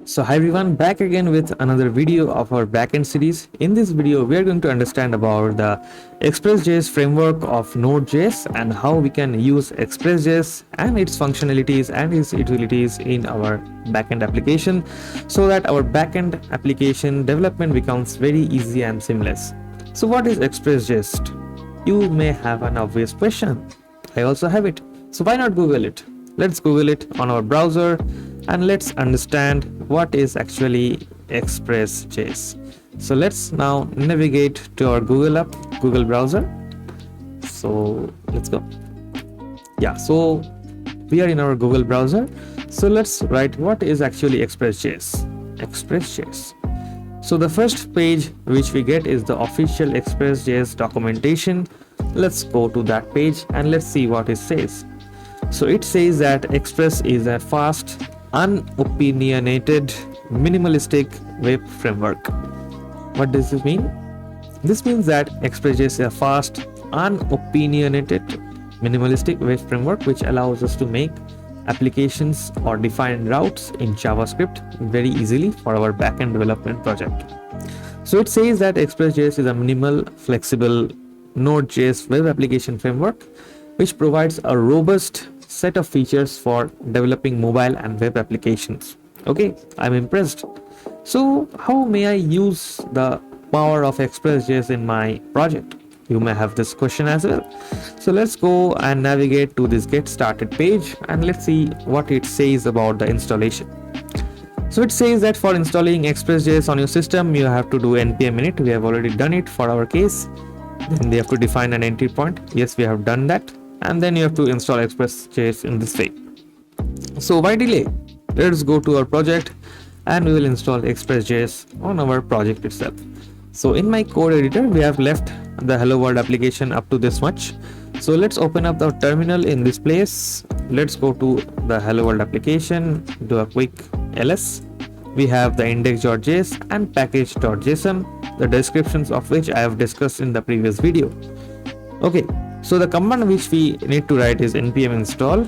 So hi everyone, back again with another video of our backend series. In this video, we are going to understand about the Express.js framework of Node.js and how we can use Express.js and its functionalities and its utilities in our backend application so that our backend application development becomes very easy and seamless. So what is Express.js? You may have an obvious question. I also have it. So why not Google it? Let's Google it on our browser and let's understand what is actually Express.js. So let's now navigate to our Google browser. So let's go. Yeah, so we are in our Google browser. So let's write what is actually Express.js. Express.js. So the first page which we get is the official Express.js documentation. Let's go to that page and let's see what it says. So it says that Express is a fast, unopinionated, minimalistic web framework. What does this mean? This means that Express.js is a fast, unopinionated, minimalistic web framework which allows us to make applications or define routes in JavaScript very easily for our backend development project. So it says that Express.js is a minimal, flexible Node.js web application framework which provides a robust set of features for developing mobile and web applications. Okay, I'm impressed. So how may I use the power of Express.js in my project? You may have this question as well. So let's go and navigate to this get started page and let's see what it says about the installation. So it says that for installing Express.js on your system, you have to do npm init. We have already done it for our case. Then they have to define an entry point. Yes, we have done that. And then you have to install Express.js in this way. So why delay? Let's go to our project and we will install Express.js on our project itself. So in my code editor, we have left the hello world application up to this much. So let's open up the terminal in this place. Let's go to the hello world application, do a quick ls. We have the index.js and package.json, the descriptions of which I have discussed in the previous video. Okay, so the command which we need to write is npm install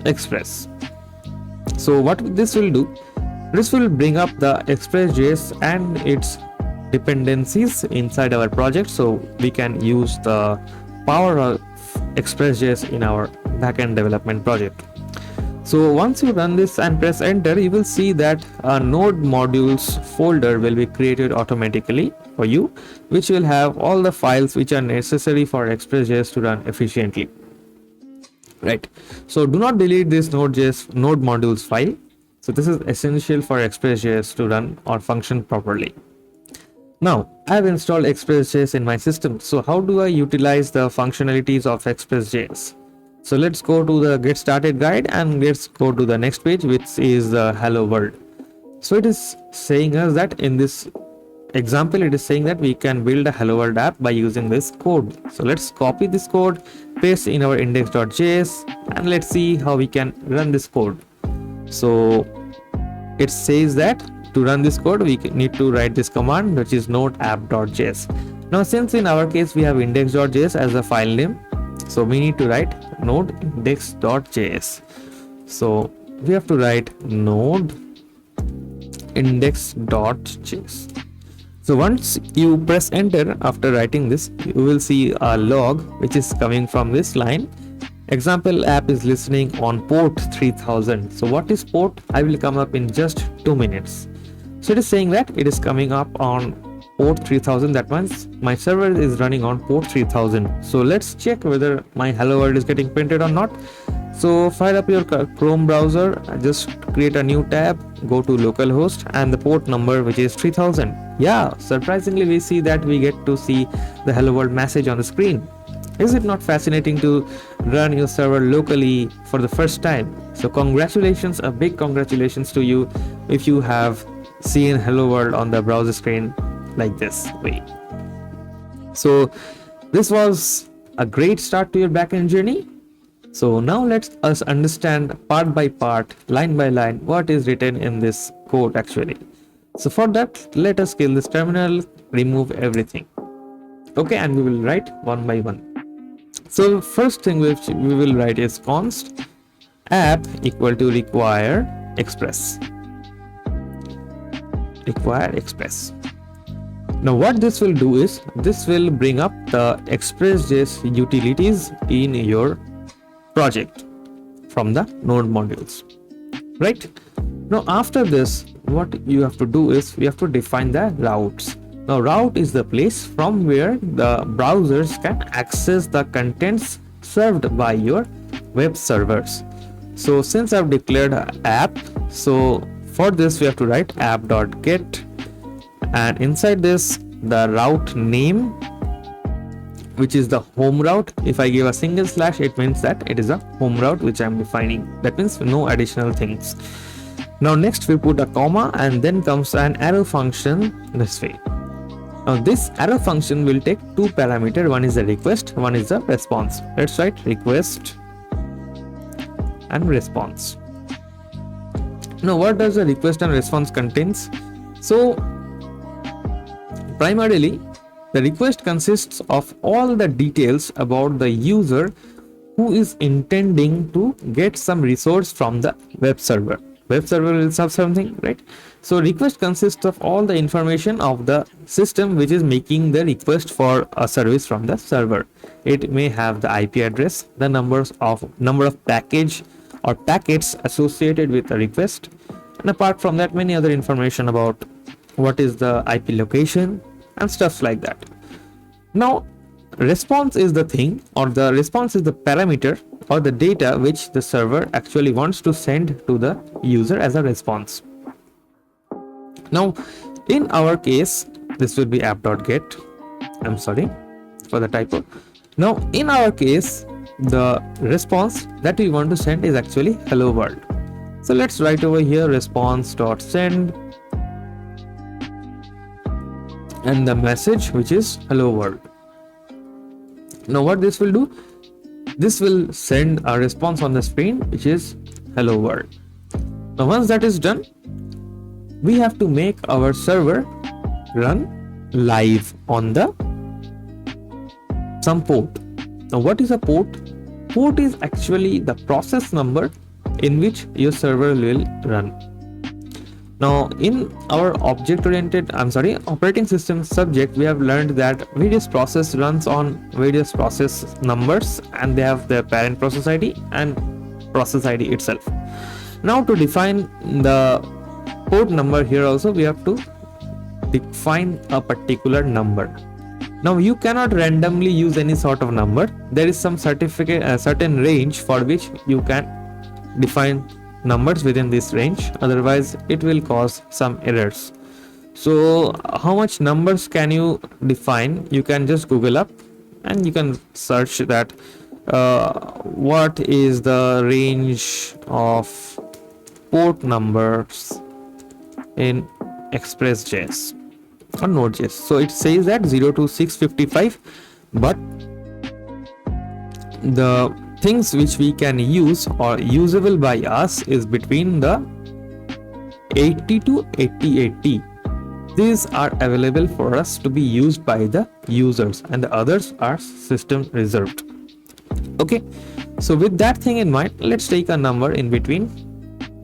express. So what this will do, this will bring up the Express.js and its dependencies inside our project so we can use the power of Express.js in our backend development project. So once you run this and press enter, you will see that a node modules folder will be created automatically for you, which will have all the files which are necessary for Express.js to run efficiently. Right. So do not delete this Node.js node modules file. So this is essential for Express.js to run or function properly. Now I have installed Express.js in my system. So how do I utilize the functionalities of Express.js? So let's go to the get started guide and let's go to the next page, which is the hello world. So it is saying us that in this example, it is saying that we can build a hello world app by using this code. So let's copy this code, paste in our index.js and let's see how we can run this code. So it says that to run this code, we need to write this command, which is node app.js. Now, since in our case, we have index.js as a file name, so we need to write node index.js. So we have to write node index.js. So once you press enter after writing this, you will see a log which is coming from this line. Example app is listening on port 3000. So what is port? I will come up in just 2 minutes. So it is saying that it is coming up on port 3000. That means my server is running on port 3000. So let's check whether my hello world is getting printed or not. So fire up your Chrome browser, just create a new tab, go to localhost and the port number which is 3000. Yeah, surprisingly we see that we get to see the hello world message on the screen. Is it not fascinating to run your server locally for the first time? So congratulations, a big congratulations to you if you have seen hello world on the browser screen like this way. So this was a great start to your backend journey. So now let us understand part by part, line by line, what is written in this code actually. So for that, let us kill this terminal, remove everything. Okay, and we will write one by one. So first thing which we will write is const app equal to require express. require express. Now what this will do is this will bring up the Express.js utilities in your project from the node modules, right? Now after this, what you have to do is we have to define the routes. Now route is the place from where the browsers can access the contents served by your web servers. So since I've declared app, so for this we have to write app.get, and inside this the route name, which is the home route. If I give a single slash, it means that it is a home route which I'm defining. That means no additional things. Now next we put a comma, and then comes an arrow function this way. Now this arrow function will take two parameters. One is the request, one is the response. Let's write request and response. Now what does the request and response contains? So primarily the request consists of all the details about the user who is intending to get some resource from the web server. Web server will have something, right? So request consists of all the information of the system which is making the request for a service from the server. It may have the IP address, the number of package or packets associated with the request, and apart from that many other information about what is the IP location and stuff like that. Now response is the thing, or the response is the parameter or the data which the server actually wants to send to the user as a response. Now in our case this will be app.get. I'm sorry for the typo. Now in our case the response that we want to send is actually hello world. So let's write over here response.send and the message which is hello world. Now what this will do, this will send a response on the screen which is hello world. Now once that is done, we have to make our server run live on the some port. Now what is a port? Port is actually the process number in which your server will run. Now in our operating system subject, we have learned that various process runs on various process numbers, and they have their parent process ID and process ID itself. Now to define the port number here also, we have to define a particular number. Now you cannot randomly use any sort of number. There is some certain range for which you can define numbers within this range, otherwise it will cause some errors. So how much numbers can you define? You can just Google up and you can search that what is the range of port numbers in Express.js or Node.js. So it says that 0 to 655, but the things which we can use or usable by us is between the 80 to 8080. These are available for us to be used by the users, and the others are system reserved. Okay, so with that thing in mind, let's take a number in between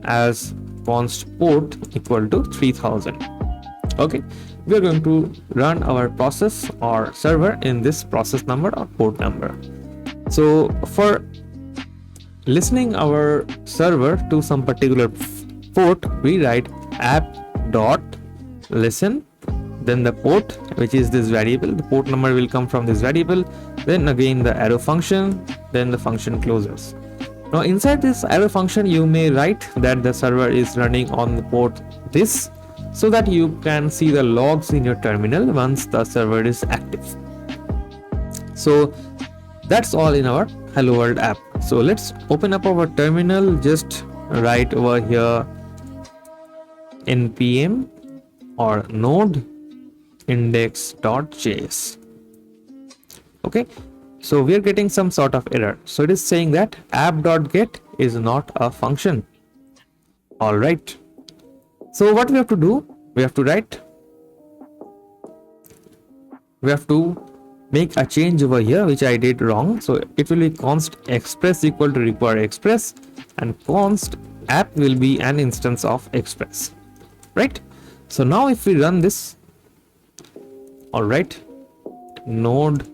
as const port equal to 3000. Okay, we are going to run our process or server in this process number or port number. So for listening our server to some particular port, we write app.listen, then the port, which is this variable. The port number will come from this variable, then again the arrow function, then the function closes. Now inside this arrow function, you may write that the server is running on the port this, so that you can see the logs in your terminal once the server is active. So that's all in our hello world app. So let's open up our terminal. Just write over here npm or node index.js. Okay, so we are getting some sort of error. So it is saying that app.get is not a function. All right, so what we have to do, we have to make a change over here, which I did wrong. So it will be const express equal to require express, and const app will be an instance of express, right? So now if we run this, all right, node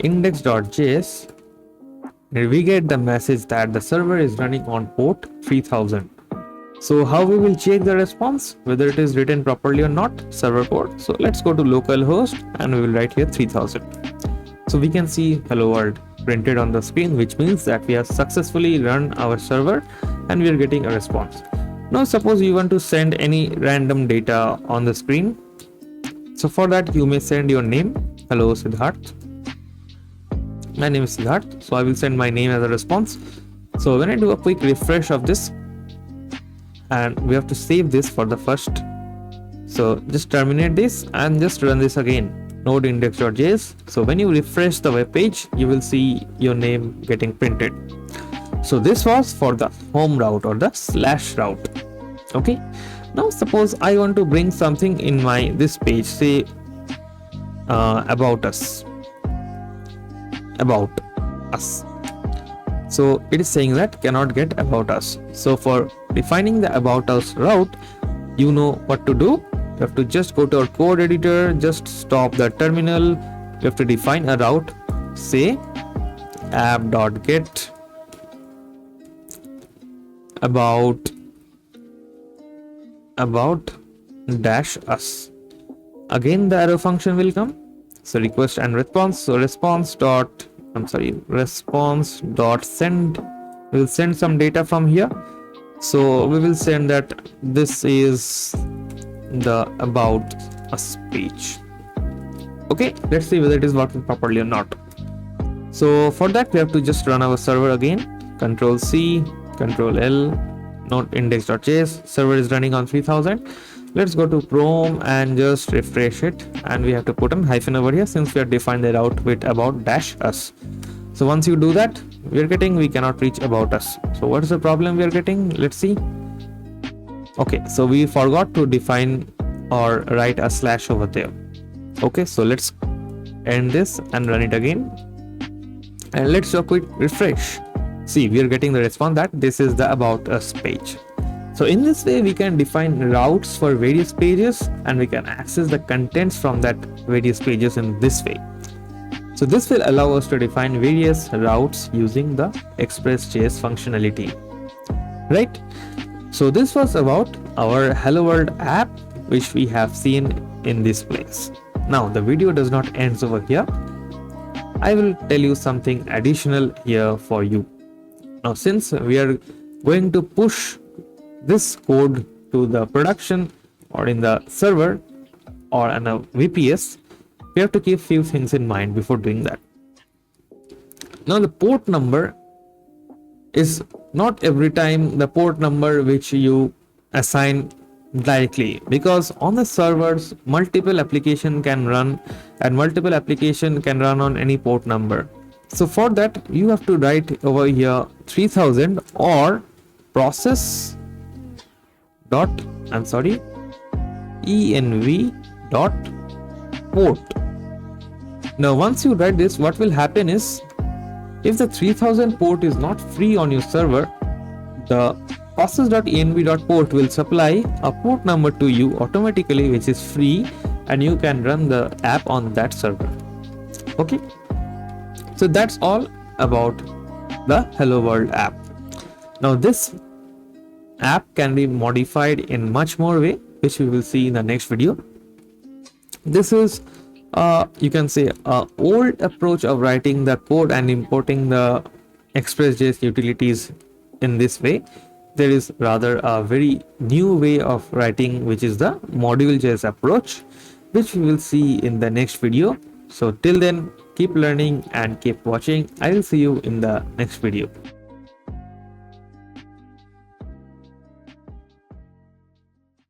index.js, we get the message that the server is running on port 3000. So how we will check the response, whether it is written properly or not, server port. So let's go to localhost and we will write here 3000. So we can see hello world printed on the screen, which means that we have successfully run our server and we are getting a response. Now suppose you want to send any random data on the screen. So for that you may send your name. Hello Siddharth. My name is Siddharth. So I will send my name as a response. So when I do a quick refresh of this, and we have to save this for the first. So just terminate this and just run this again. Node index.js. So when you refresh the web page, you will see your name getting printed. So this was for the home route or the slash route. Okay. Now suppose I want to bring something in my this page, say about us. About us. So it is saying that cannot get about us. So for defining the about us route, you know what to do. You have to just go to our code editor, just stop the terminal. You have to define a route, say app.get about dash us. Again the arrow function will come. So request and response. So response dot send. We'll send some data from here. So we will send that this is the about us page. Okay, let's see whether it is working properly or not. So for that we have to just run our server again. Control C, Control L, node index.js. Server is running on 3000. Let's go to Chrome and just refresh it, and we have to put a hyphen over here since we have defined the route with about dash us. So once you do that, we cannot reach about us. So what is the problem we are getting? Let's see. Okay, so we forgot to define or write a slash over there. Okay, so let's end this and run it again, and let's do a quick refresh. See, we are getting the response that this is the about us page. So in this way we can define routes for various pages and we can access the contents from that various pages in this way. So this will allow us to define various routes using the Express.js functionality, right? So this was about our Hello World app, which we have seen in this place. Now the video does not end over here. I will tell you something additional here for you. Now since we are going to push this code to the production or in the server or in a VPS, we have to keep few things in mind before doing that. Now the port number is not every time the port number which you assign directly, because on the servers multiple application can run and multiple application can run on any port number. So for that you have to write over here 3000 or process dot env dot port. Now once you write this, what will happen is if the 3000 port is not free on your server, the process.env.port will supply a port number to you automatically which is free, and you can run the app on that server. Okay, so that's all about the Hello World app. Now this app can be modified in much more way, which we will see in the next video. This is you can say a old approach of writing the code and importing the Express.js utilities in this way. There is rather a very new way of writing, which is the module.js approach, which we will see in the next video. So till then, keep learning and keep watching. I will see you in the next video.